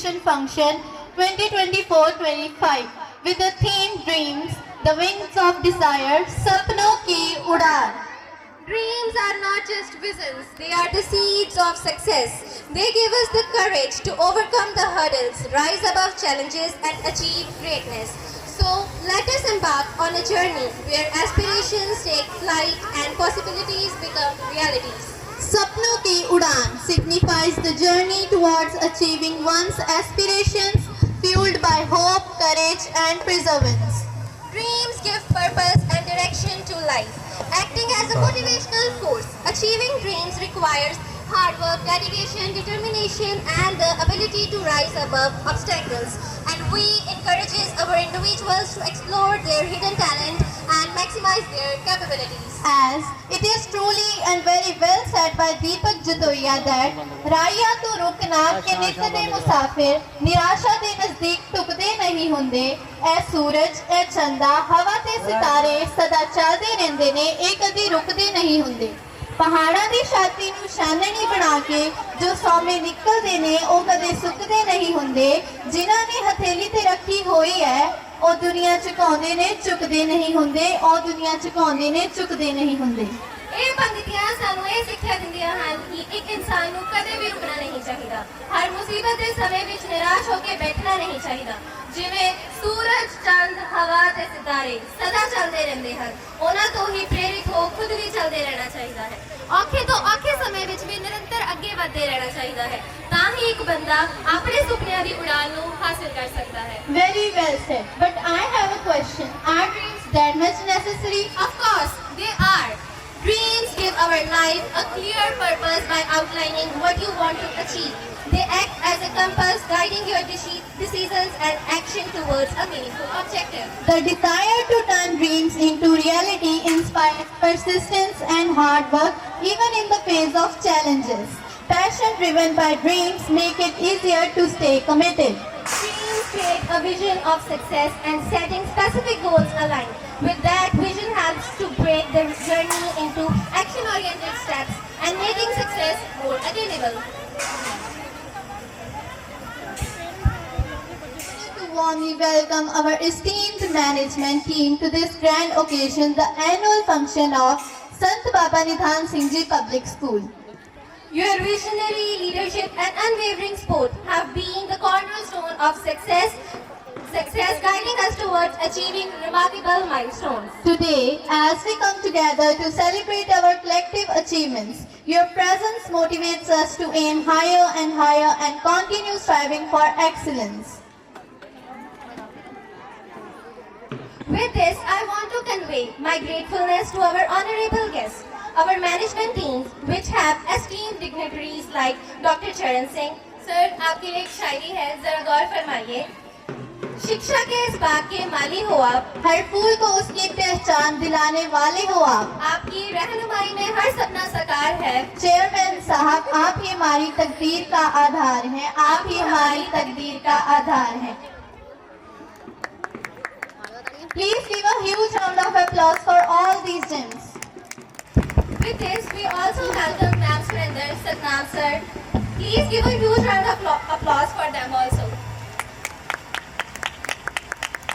Education Function 2024-25 with the theme Dreams, the Wings of Desire, Sapno Ki Udaan. Dreams are not just visions, they are the seeds of success. They give us the courage to overcome the hurdles, rise above challenges and achieve greatness. So let us embark on a journey where aspirations take flight and possibilities become realities. Sapno Ki Udaan signifies the journey towards achieving one's aspirations fueled by hope, courage and perseverance. Dreams give purpose and direction to life, acting as a motivational force. Achieving dreams requires hard work, dedication, determination and the ability to rise above obstacles. And we encourages our individuals to explore their hidden talent and maximize their capabilities. As it is truly and very well said by Deepak Jatoya that राया तो रुकना के नित दे मुसाफिर निराशा दे नजदीक टुकदे नहीं हुंदे ऐ सूरज ऐ चंदा हवा ते सितारे सदा चलदे रहंदे ने ए कदी रुकदे नहीं हुंदे पहाड़ां दी छाती नूं छाननी बना के जो सौमे निकलदे ने ओ कदे सुकदे नहीं हुंदे जिन्हां ने हथेली ते रखी होई है ओ दुनिया झुकाउंदे ने झुकदे नहीं हुंदे ओ दुनिया झुकाउंदे ने झुकदे नहीं हुंदे। ਇਹ ਪੰਕਤੀਆਂ ਸਾਨੂੰ ਇਹ ਸਿੱਖਿਆ ਦਿੰਦੀਆਂ ਹਨ ਕਿ ਇੱਕ ਇਨਸਾਨ ਨੂੰ ਕਦੇ ਵੀ ਰੁਕਣਾ ਨਹੀਂ ਚਾਹੀਦਾ। ਹਰ ਮੁਸੀਬਤ ਦੇ ਸਮੇਂ ਵਿੱਚ ਨਿਰਾਸ਼ ਹੋ ਕੇ ਬੈਠਣਾ ਨਹੀਂ ਚਾਹੀਦਾ। ਜਿਵੇਂ ਸੂਰਜ, ਚੰਦ, ਹਵਾ ਤੇ ਸਿਤਾਰੇ ਸਦਾ ਚੱਲਦੇ ਰਹਿੰਦੇ ਹਨ, ਉਹਨਾਂ ਤੋਂ ਹੀ ਪ੍ਰੇਰਿਤ ਹੋ ਖੁਦ ਵੀ ਚੱਲਦੇ ਰਹਿਣਾ ਚਾਹੀਦਾ ਹੈ। ਔਖੇ ਤੋਂ ਔਖੇ ਸਮੇਂ ਵਿੱਚ ਵੀ ਨਿਰੰਤਰ ਅੱਗੇ ਵਧਦੇ ਰਹਿਣਾ ਚਾਹੀਦਾ ਹੈ, ਤਾਂ ਹੀ ਇੱਕ ਬੰਦਾ ਆਪਣੇ ਸੁਪਨਿਆਂ ਦੀ ਉਡਾਨ ਨੂੰ ਹਾਸਿਲ ਕਰ ਸਕਦਾ ਹੈ। Very well said. But I have a question. Are dreams that much necessary? Of course, they are. Dreams give our life a clear purpose by outlining what you want to achieve. They act as a compass guiding your decisions and action towards a meaningful objective. The desire to turn dreams into reality inspires persistence and hard work even in the face of challenges. Passion driven by dreams make it easier to stay committed. Dreams create a vision of success and setting specific goals aligned. With that, vision helps to break the journey into action-oriented steps and making success more attainable. To warmly welcome our esteemed management team to this grand occasion, the annual function of Sant Baba Nidhan Singh Ji Public School. Your visionary leadership and unwavering support have been the cornerstone of success guiding us towards achieving remarkable milestones. Today, as we come together to celebrate our collective achievements, your presence motivates us to aim higher and higher and continue striving for excellence. With this, I want to convey my gratefulness to our honorable guests, our management teams, which have esteemed dignitaries like Dr. Charan Singh. Sir, आपके लिए एक शायरी है, जरा गौर फरमाइए। शिक्षा के इस बाग के माली हो आप, हर फूल को उसकी पहचान दिलाने वाले हो आप। आपकी रहनुमाई में हर सपना साकार है। चेयरमैन साहब, आप ही हमारी तकदीर का आधार हैं, आप ही हमारी तकदीर का आधार हैं। Please give a huge round of applause for all these gems. With this, we also welcome Ma'am Surinder Satnam sir. Please give a huge round of applause for them also.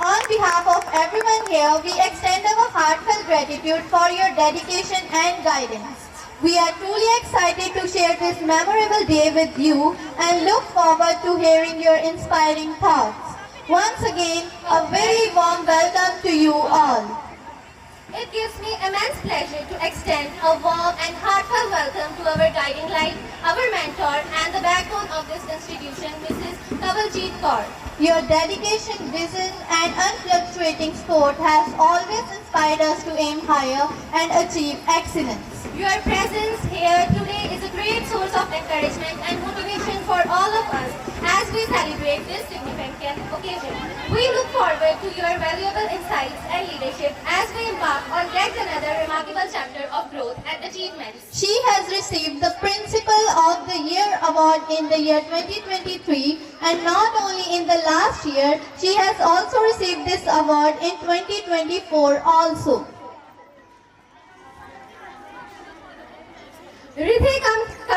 On behalf of everyone here, we extend our heartfelt gratitude for your dedication and guidance. We are truly excited to share this memorable day with you and look forward to hearing your inspiring thoughts. Once again, a very warm welcome to you all. It gives me immense pleasure to extend a warm and heartfelt welcome to our guiding light, our mentor and the backbone of this institution, Mrs. Kawaljeet Kaur. Your dedication, vision and unfluctuating support has always inspired us to aim higher and achieve excellence. Your presence here today is a great source of encouragement and motivation for all of us as we celebrate this significant occasion. We look forward to your valuable insights and leadership as we embark on yet another remarkable chapter of growth and achievements. She has received the Principal of the Year award in the year 2023, and not only in the last year, she has also received this award in 2024 also. Riddhi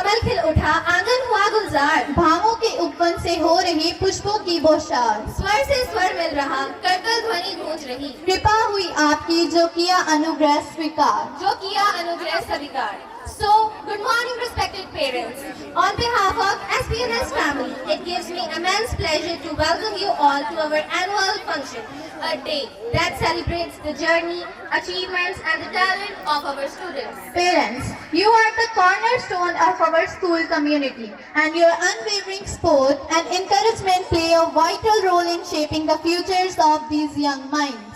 कमल खिल उठा, आंगन हुआ गुलजार। भावों के उपवन से हो रही पुष्पों की बौछार। स्वर से स्वर मिल रहा, करतल ध्वनि गूंज रही। कृपा हुई आपकी जो किया अनुग्रह स्वीकार। जो किया अनुग्रह स्वीकार। So, good morning, respected parents. On behalf of SPNS family, it gives me immense pleasure to welcome you all to our annual function, a day that celebrates the journey, achievements, and the talent of our students. Parents, you are the cornerstone of our school community, and your unwavering support and encouragement play a vital role in shaping the futures of these young minds.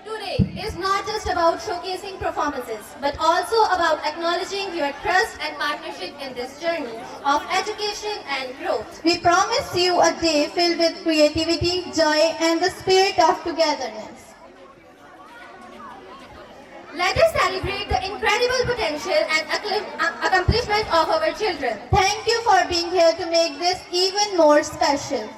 Today is not just about showcasing performances, but also about acknowledging your trust and partnership in this journey of education and growth. We promise you a day filled with creativity, joy, and the spirit of togetherness. Let us celebrate the incredible potential and accomplishment of our children. Thank you for being here to make this even more special.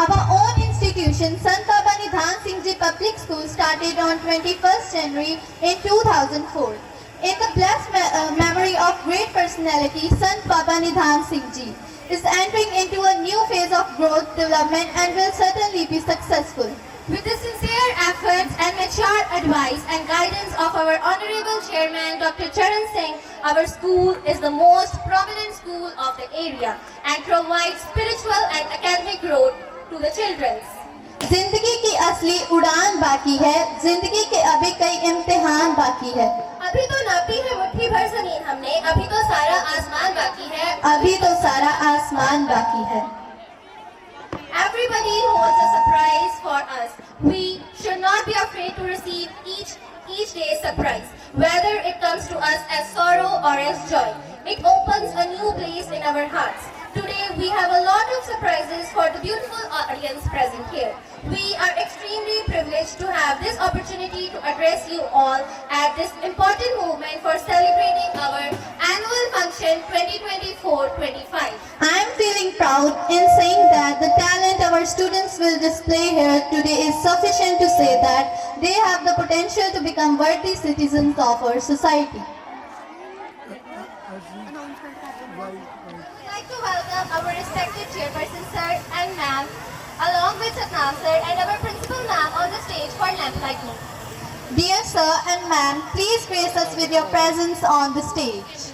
Our own institution, Sant Baba Nidhan Singh Ji Public School, started on 21st January in 2004. In the blessed memory of great personality, Sant Baba Nidhan Singh Ji is entering into a new phase of growth, development, and will certainly be successful. With the sincere efforts and mature advice and guidance of our Honorable Chairman Dr. Charan Singh, our school is the most prominent school of the area and provides spiritual and academic growth to the children. जिंदगी की असली उड़ान बाकी है, जिंदगी के अभी कई इम्तिहान बाकी है। अभी तो नापी है मुट्ठी भर जमीन हमने, अभी तो सारा आसमान बाकी है। अभी तो सारा आसमान बाकी है। Everybody holds a surprise for us. We should not be afraid to receive each day's surprise, whether it comes to us as sorrow or as joy. It opens a new place in our hearts. Today we have a lot of surprises for the beautiful audience present here. We are extremely privileged to have this opportunity to address you all at this important moment for celebrating our annual function 2024-25. I am feeling proud in saying that the talent our students will display here today is sufficient to say that they have the potential to become worthy citizens of our society. I'd like to welcome our respected chairperson sir and ma'am, along with Satnam sir and our principal ma'am on the stage for lamp lighting. Dear sir and ma'am, please grace us with your presence on the stage.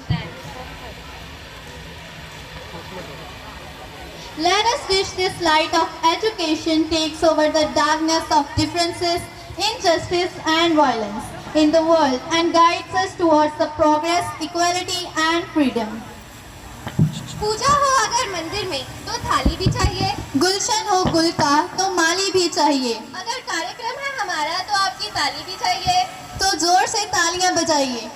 Let us wish this light of education takes over the darkness of differences, injustice and violence in the world and guides us towards the progress, equality and freedom. पूजा हो अगर मंदिर में तो थाली भी चाहिए, गुलशन हो गुल का तो माली भी चाहिए, अगर कार्यक्रम है हमारा तो आपकी ताली भी चाहिए। तो जोर से तालियां बजाइए।